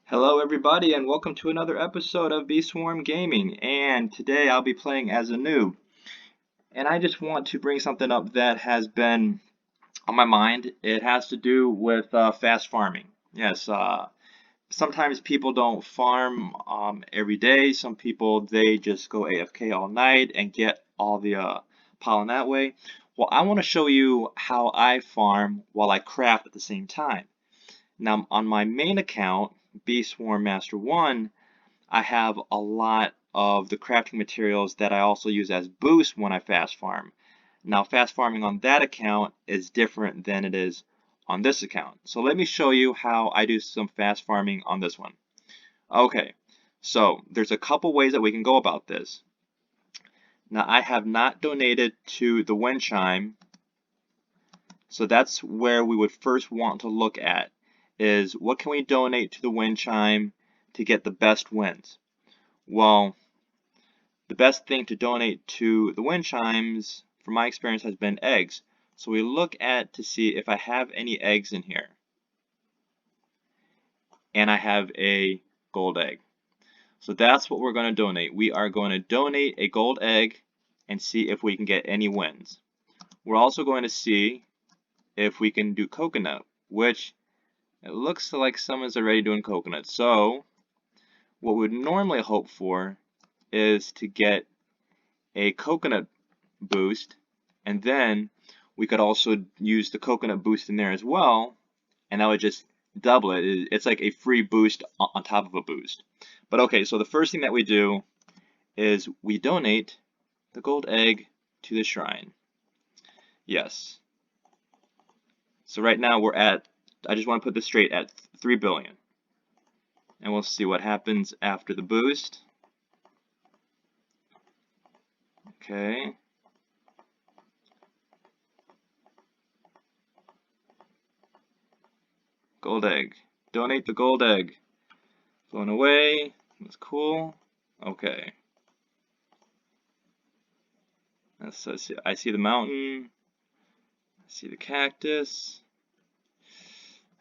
Hello everybody and welcome to another episode of Swarm Gaming, and today I'll be playing as a noob. And I just want to bring something up that has been on my mind. It has to do with fast farming. Yes, sometimes people don't farm every day. Some people, they just go AFK all night and get all the pollen that way. Well, I want to show you how I farm while I craft at the same time. Now, on my main account, Swarm Master 1, I have a lot of the crafting materials that I also use as boost when I fast farm. Now, fast farming on that account is different than it is on this account. So let me show you how I do some fast farming on this one. Okay, so there's a couple ways that we can go about this. Now, I have not donated to the wind chime, so that's where we would first want to look at, is what can we donate to the wind chime to get the best wins? Well, the best thing to donate to the wind chimes, from my experience, has been eggs. So we look at to see if I have any eggs in here. And I have a gold egg. So that's what we're going to donate. We are going to donate a gold egg and see if we can get any wins. We're also going to see if we can do coconut, which it looks like someone's already doing coconut. So what we would normally hope for is to get a coconut boost, and then we could also use the coconut boost in there as well, and that would just double it. It's like a free boost on top of a boost. But okay, so the first thing that we do is we donate the gold egg to the shrine. Yes. So right now we're at, I just want to put this straight, at 3 billion. And we'll see what happens after the boost. Okay. Gold egg. Donate the gold egg. Going away. That's cool. Okay. I see the mountain. I see the cactus.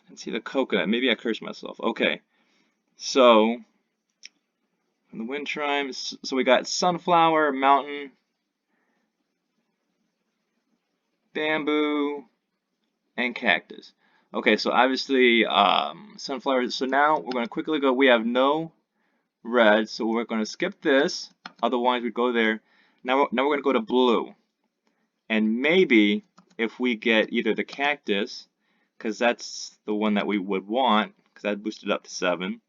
I can see the coconut. Maybe I cursed myself. Okay. So, the wind chimes. So we got sunflower, mountain, bamboo, and cactus. Okay, so obviously sunflower. So now we're going to quickly go. We have no red, so we're going to skip this. Otherwise, we'd go there. Now we're going to go to blue. And maybe if we get either the cactus, because that's the one that we would want, because that boosted up to 7. We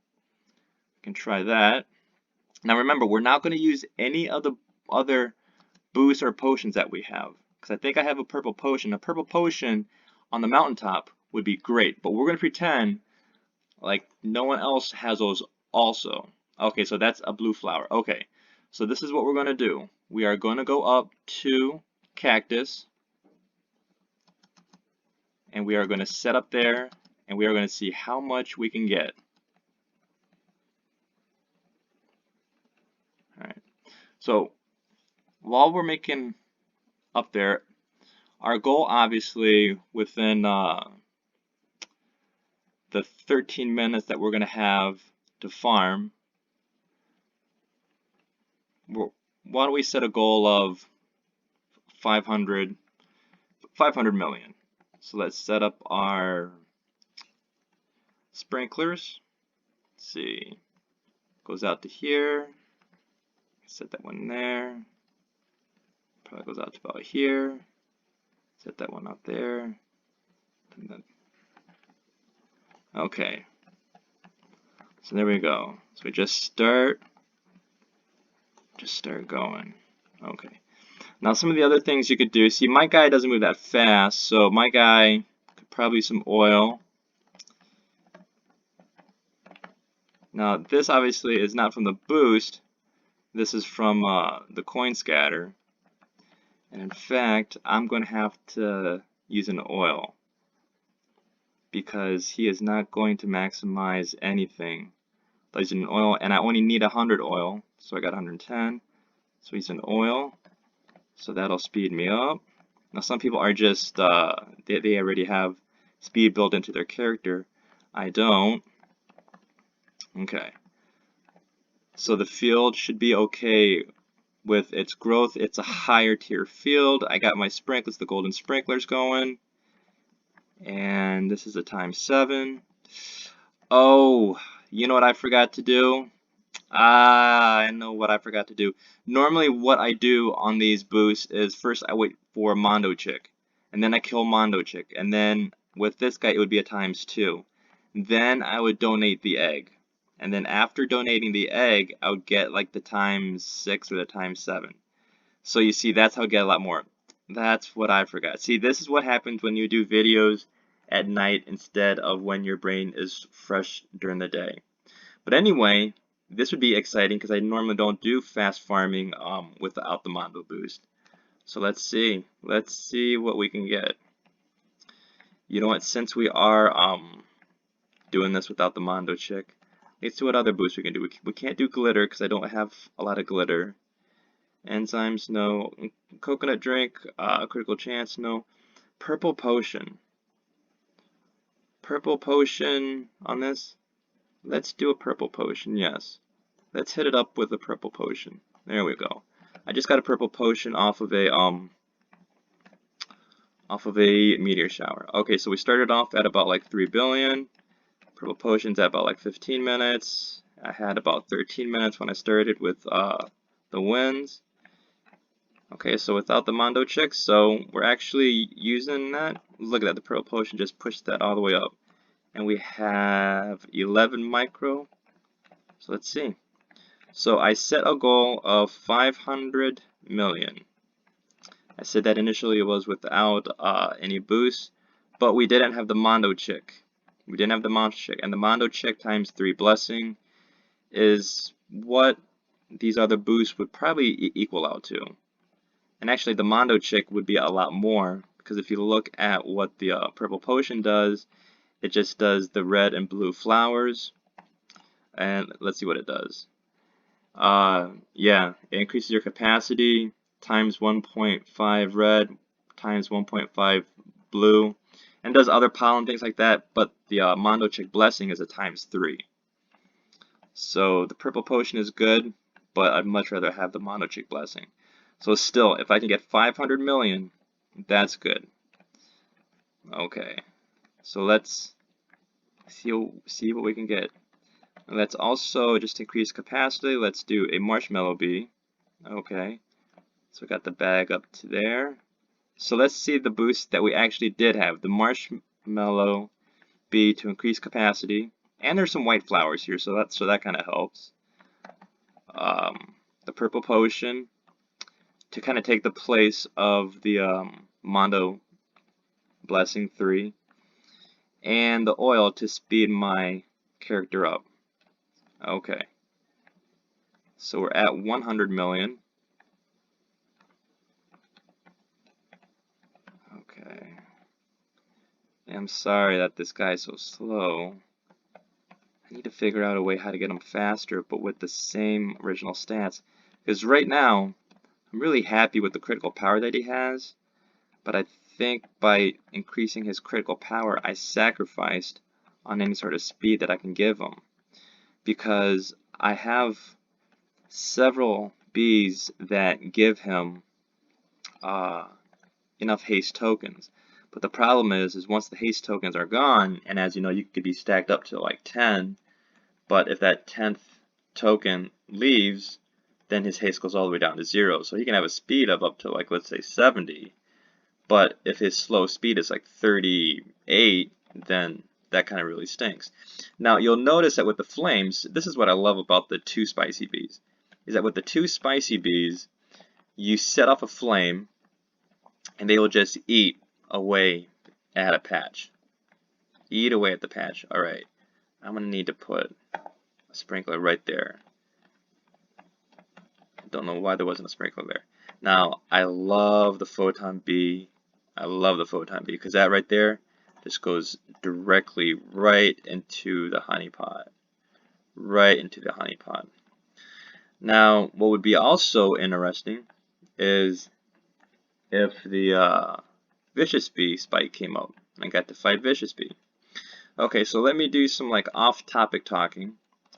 can try that. Now remember, we're not going to use any of the other boosts or potions that we have, because I think I have a purple potion. A purple potion on the mountaintop would be great, but we're going to pretend like no one else has those also. Okay, so that's a blue flower. Okay, so this is what we're going to do. We are going to go up to cactus, and we are going to set up there, and we are going to see how much we can get. Alright, so while we're making up there, our goal obviously within the 13 minutes that we're going to have to farm, why don't we set a goal of 500 million. So let's set up our sprinklers. Let's see, goes out to here. Set that one there. Probably goes out to about here. Set that one out there. Okay. So there we go. So we just start going. Okay. Now some of the other things you could do. See, my guy doesn't move that fast, so my guy could probably use some oil. Now this obviously is not from the boost. This is from the coin scatter. And in fact, I'm going to have to use an oil, because he is not going to maximize anything by using an oil, and I only need 100 oil, so I got 110. So use an oil, so that'll speed me up. Now some people are just, they already have speed built into their character. I don't. Okay. So the field should be okay with its growth. It's a higher tier field. I got my sprinklers, the golden sprinklers going. And this is a times 7. Oh, you know what I forgot to do? I know what I forgot to do. Normally what I do on these boosts is first I wait for Mondo Chick, and then I kill Mondo Chick, and then with this guy it would be a times 2. Then I would donate the egg. And then after donating the egg, I would get like the times 6 or the times 7. So you see, that's how I get a lot more. That's what I forgot. See, this is what happens when you do videos at night instead of when your brain is fresh during the day. But anyway, this would be exciting because I normally don't do fast farming without the Mondo boost. So let's see. Let's see what we can get. You know what? Since we are doing this without the Mondo chick, let's see what other boosts we can do. We can't do glitter because I don't have a lot of glitter. Enzymes, no. Coconut drink, critical chance, no. Purple potion. Purple potion on this. Let's do a purple potion, yes. Let's hit it up with a purple potion. There we go. I just got a purple potion off of a meteor shower. Okay, so we started off at about like 3 billion. Purple potions at about like 15 minutes. I had about 13 minutes when I started with the winds. Okay, so without the Mondo chick, so we're actually using that. Look at that, the purple potion just pushed that all the way up. And we have 11 micro. So let's see. So I set a goal of 500 million. I said that initially it was without any boost, but we didn't have the Mondo chick. We didn't have the Mondo chick, and the Mondo chick times 3 blessing is what these other boosts would probably equal out to. And actually the Mondo chick would be a lot more, because if you look at what the purple potion does, it just does the red and blue flowers. And let's see what it does. Yeah, it increases your capacity times 1.5 red times 1.5 blue, and does other pollen things like that, but the Mondo chick blessing is a times 3. So the purple potion is good, but I'd much rather have the Mondo chick blessing. So still, if I can get 500 million, that's good. Okay, so let's see what we can get. And let's also just increase capacity. Let's do a marshmallow bee. Okay, so we got the bag up to there. So let's see the boost that we actually did have. The marshmallow bee to increase capacity, and there's some white flowers here, so that kind of helps. The purple potion to kind of take the place of the Mondo Blessing 3, and the oil to speed my character up. Okay, so we're at 100 million. Okay, I'm sorry that this guy's so slow. I need to figure out a way how to get him faster, but with the same original stats. Because right now, I'm really happy with the critical power that he has, but I think by increasing his critical power, I sacrificed on any sort of speed that I can give him. Because I have several bees that give him enough haste tokens. But the problem is once the haste tokens are gone, and as you know, you could be stacked up to like 10, but if that 10th token leaves, then his haste goes all the way down to 0. So he can have a speed of up to like, let's say 70. But if his slow speed is like 38, then that kind of really stinks. Now you'll notice that with the flames, this is what I love about the 2 spicy bees, is that with the 2 spicy bees, you set off a flame, and they will just eat away at a patch. Eat away at the patch. Alright, I'm going to need to put a sprinkler right there. Don't know why there wasn't a sprinkler there. Now, I love the photon bee. I love the photon bee because that right there just goes directly right into the honey pot. Right into the honey pot. Now, what would be also interesting is if the Vicious Bee spike came up and I got to fight Vicious Bee. Okay, so let me do some like off-topic talking.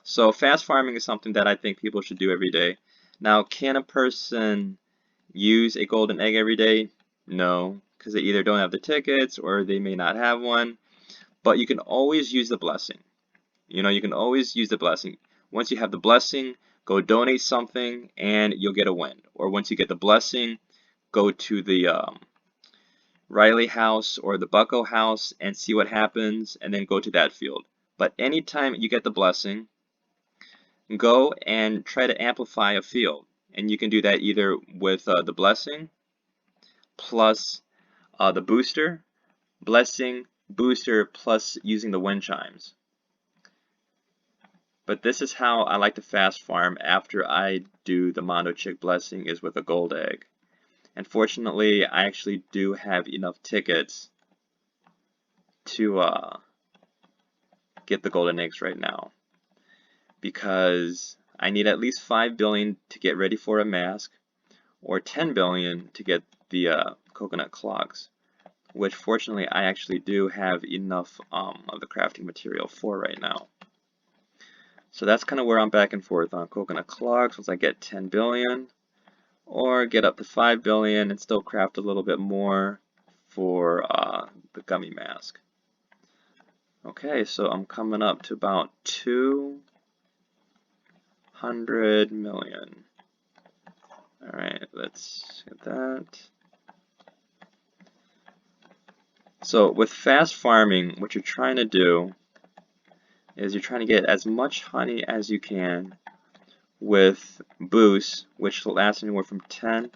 So fast farming is something that I think people should do every day. Now, can a person use a golden egg every day? No, because they either don't have the tickets or they may not have one. But you can always use the blessing. You can always use the blessing. Once you have the blessing, go donate something and you'll get a win. Or once you get the blessing, go to the Riley house or the Bucko house and see what happens, and then go to that field. But anytime you get the blessing, go and try to amplify a field. And you can do that either with the blessing plus the booster, blessing, booster plus using the wind chimes. But this is how I like to fast farm after I do the Mondo Chick blessing, is with a gold egg. And fortunately, I actually do have enough tickets to get the golden eggs right now, because I need at least 5 billion to get ready for a mask, or 10 billion to get the coconut clogs, which fortunately I actually do have enough of the crafting material for right now. So that's kind of where I'm back and forth on coconut clogs once I get 10 billion, or get up to 5 billion and still craft a little bit more for the gummy mask. Okay, so I'm coming up to about 200 million. Alright, let's get that. So with fast farming, what you're trying to do is you're trying to get as much honey as you can with boosts, which lasts anywhere from 10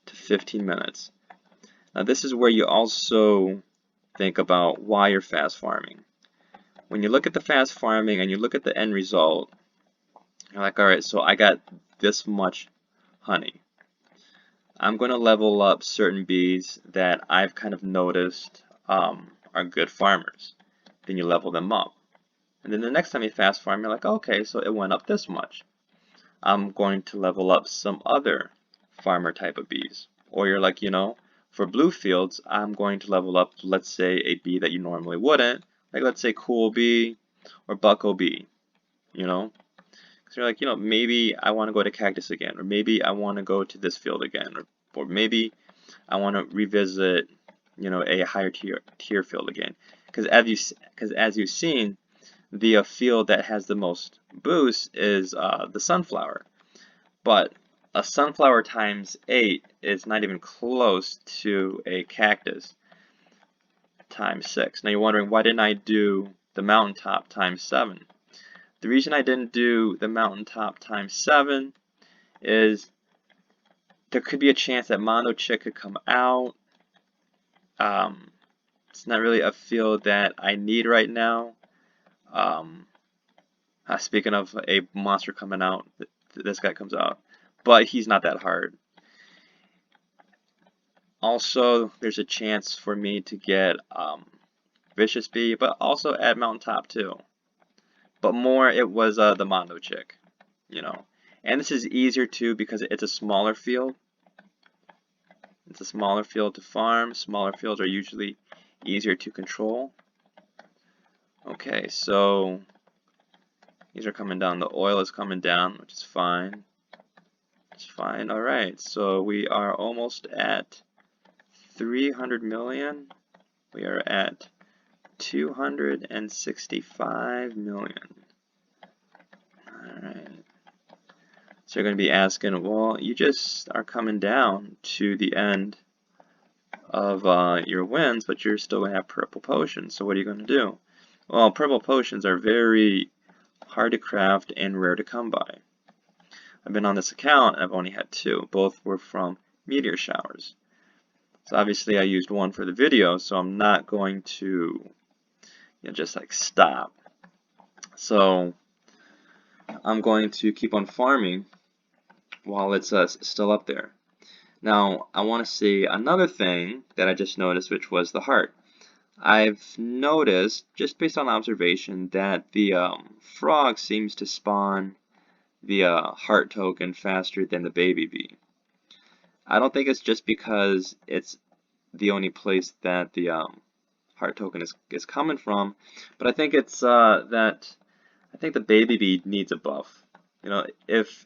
to 15 minutes. Now this is where you also think about why you're fast farming. When you look at the fast farming and you look at the end result, you're like, alright, so I got this much honey. I'm going to level up certain bees that I've kind of noticed are good farmers. Then you level them up. And then the next time you fast farm, you're like, okay, so it went up this much. I'm going to level up some other farmer type of bees. Or you're like, for blue fields, I'm going to level up, let's say, a bee that you normally wouldn't. Like, let's say Cool Bee or Bucko Bee, Because you're like, maybe I want to go to Cactus again, or maybe I want to go to this field again, or maybe I want to revisit, a higher tier field again. Because as you've seen, the field that has the most boost is the sunflower. But a sunflower times 8 is not even close to a cactus times 6. Now you're wondering, why didn't I do the mountaintop times 7? The reason I didn't do the mountaintop times 7 is there could be a chance that Mondo Chick could come out. It's not really a field that I need right now. Speaking of a monster coming out, this guy comes out, but he's not that hard. Also, there's a chance for me to get Vicious Bee, but also at Mountaintop too. But more, it was the Mondo Chick, And this is easier too because it's a smaller field. It's a smaller field to farm. Smaller fields are usually easier to control. Okay, so these are coming down. The oil is coming down, which is fine. It's fine. Alright, so we are almost at 300 million. We are at 265 million. Alright. So you're going to be asking, well, you just are coming down to the end of your wins, but you're still going to have purple potions. So what are you going to do? Well, purple potions are very hard to craft and rare to come by. I've been on this account and I've only had 2. Both were from meteor showers. So obviously I used one for the video, so I'm not going to just like stop. So I'm going to keep on farming while it's still up there. Now I want to see another thing that I just noticed, which was the heart. I've noticed, just based on observation, that the frog seems to spawn the heart token faster than the baby bee. I don't think it's just because it's the only place that the heart token is coming from, but I think it's that I think the baby bee needs a buff. You know, if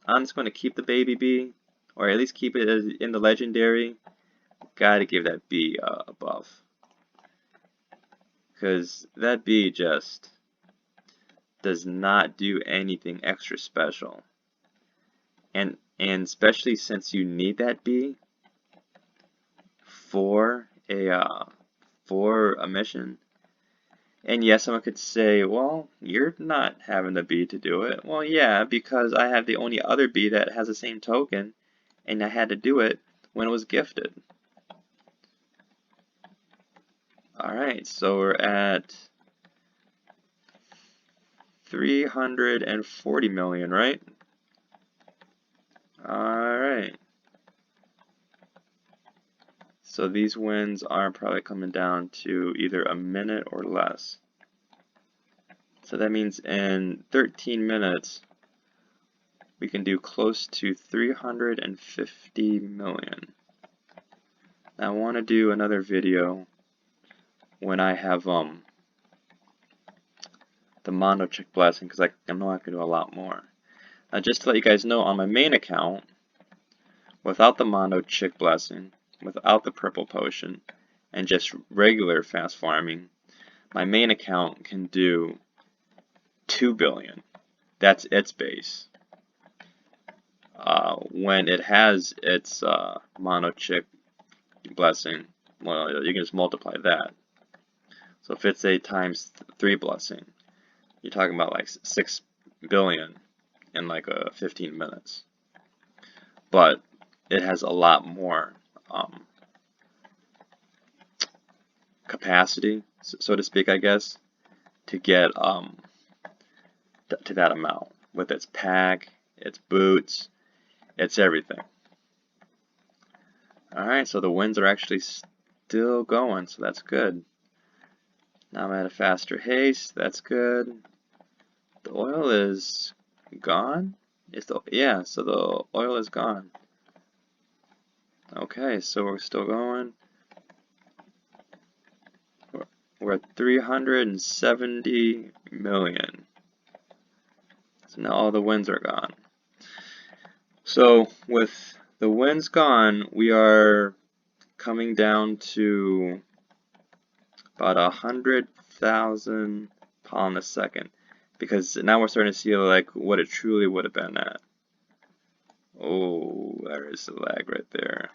I'm just going to keep the baby bee, or at least keep it in the legendary, gotta give that bee a buff. Because that bee just does not do anything extra special. And especially since you need that bee for a mission. And yes, someone could say, well, you're not having the bee to do it. Well, yeah, because I have the only other bee that has the same token, and I had to do it when it was gifted. Alright, so we're at 340 million, right? Alright. So these wins are probably coming down to either a minute or less. So that means in 13 minutes, we can do close to 350 million. Now I want to do another video when I have the Mondo Chick Blessing, because I know I can do a lot more. Now just to let you guys know, on my main account, without the Mondo Chick Blessing, without the Purple Potion, and just regular fast farming, my main account can do 2 billion. That's its base. When it has its Mono Chick Blessing, well, you can just multiply that. So if it's a times 3 blessing, you're talking about like 6 billion in like 15 minutes. But it has a lot more capacity, so to speak, I guess, to get to that amount with its pack, its boots, its everything. Alright, so the winds are actually still going, so that's good. Now I'm at a faster haste, that's good. The oil is gone? Yeah, so the oil is gone. Okay, so we're still going. We're at 370 million. So now all the winds are gone. So with the winds gone, we are coming down to about 100,000 pollen a second, because now we're starting to see like what it truly would have been at. Oh, there is a lag right there.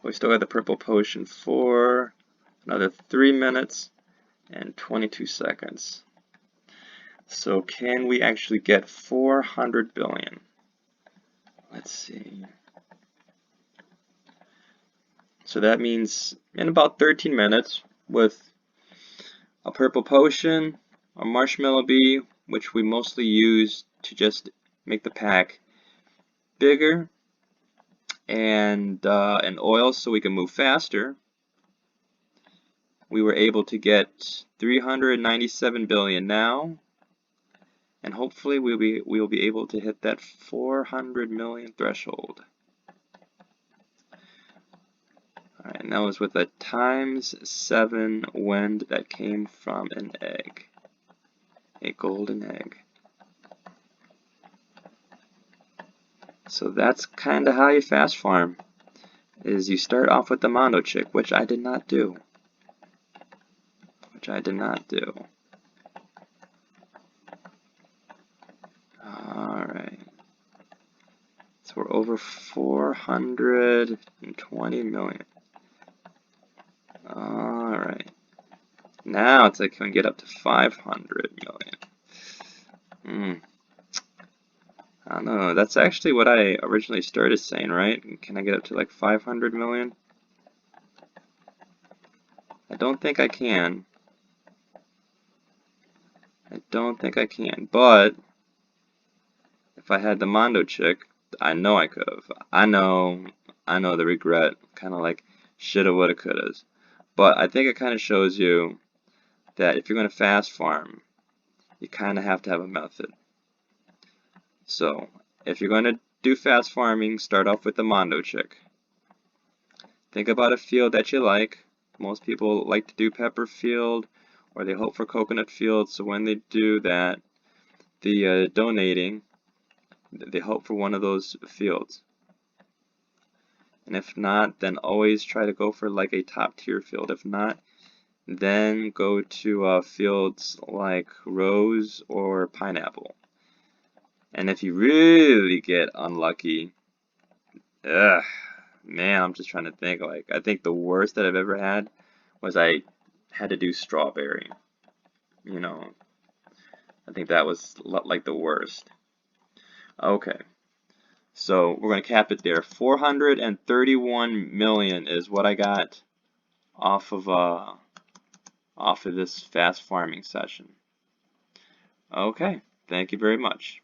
We still got the purple potion for another 3 minutes and 22 seconds. So can we actually get 400 billion? Let's see. So that means in about 13 minutes with a purple potion, a marshmallow bee, which we mostly use to just make the pack bigger, and an oil so we can move faster, we were able to get 397 billion now, and hopefully we'll be able to hit that 400 million threshold. Alright, and that was with a ×7 wind that came from an egg, a golden egg. So that's kind of how you fast farm, is you start off with the Mondo Chick, which I did not do. Alright. So we're over 420 million. Alright. Now it's like, can we get up to 500 million? I don't know. That's actually what I originally started saying, right? Can I get up to like 500 million? I don't think I can. But if I had the Mondo Chick, I know I could have. I know the regret, kind of like shoulda, woulda, couldas. But I think it kind of shows you that if you're going to fast farm, you kind of have to have a method. So if you're going to do fast farming, start off with the Mondo Chick. Think about a field that you like. Most people like to do pepper field or they hope for coconut fields. So when they do that, the donating, they hope for one of those fields. And if not, then always try to go for like a top tier field. If not, then go to fields like rose or pineapple. And if you really get unlucky, ugh, man, I'm just trying to think. Like, I think the worst that I've ever had was I had to do strawberry. You know, I think that was like the worst. Okay, so we're going to cap it there. 431 million is what I got off of this fast farming session. Okay, thank you very much.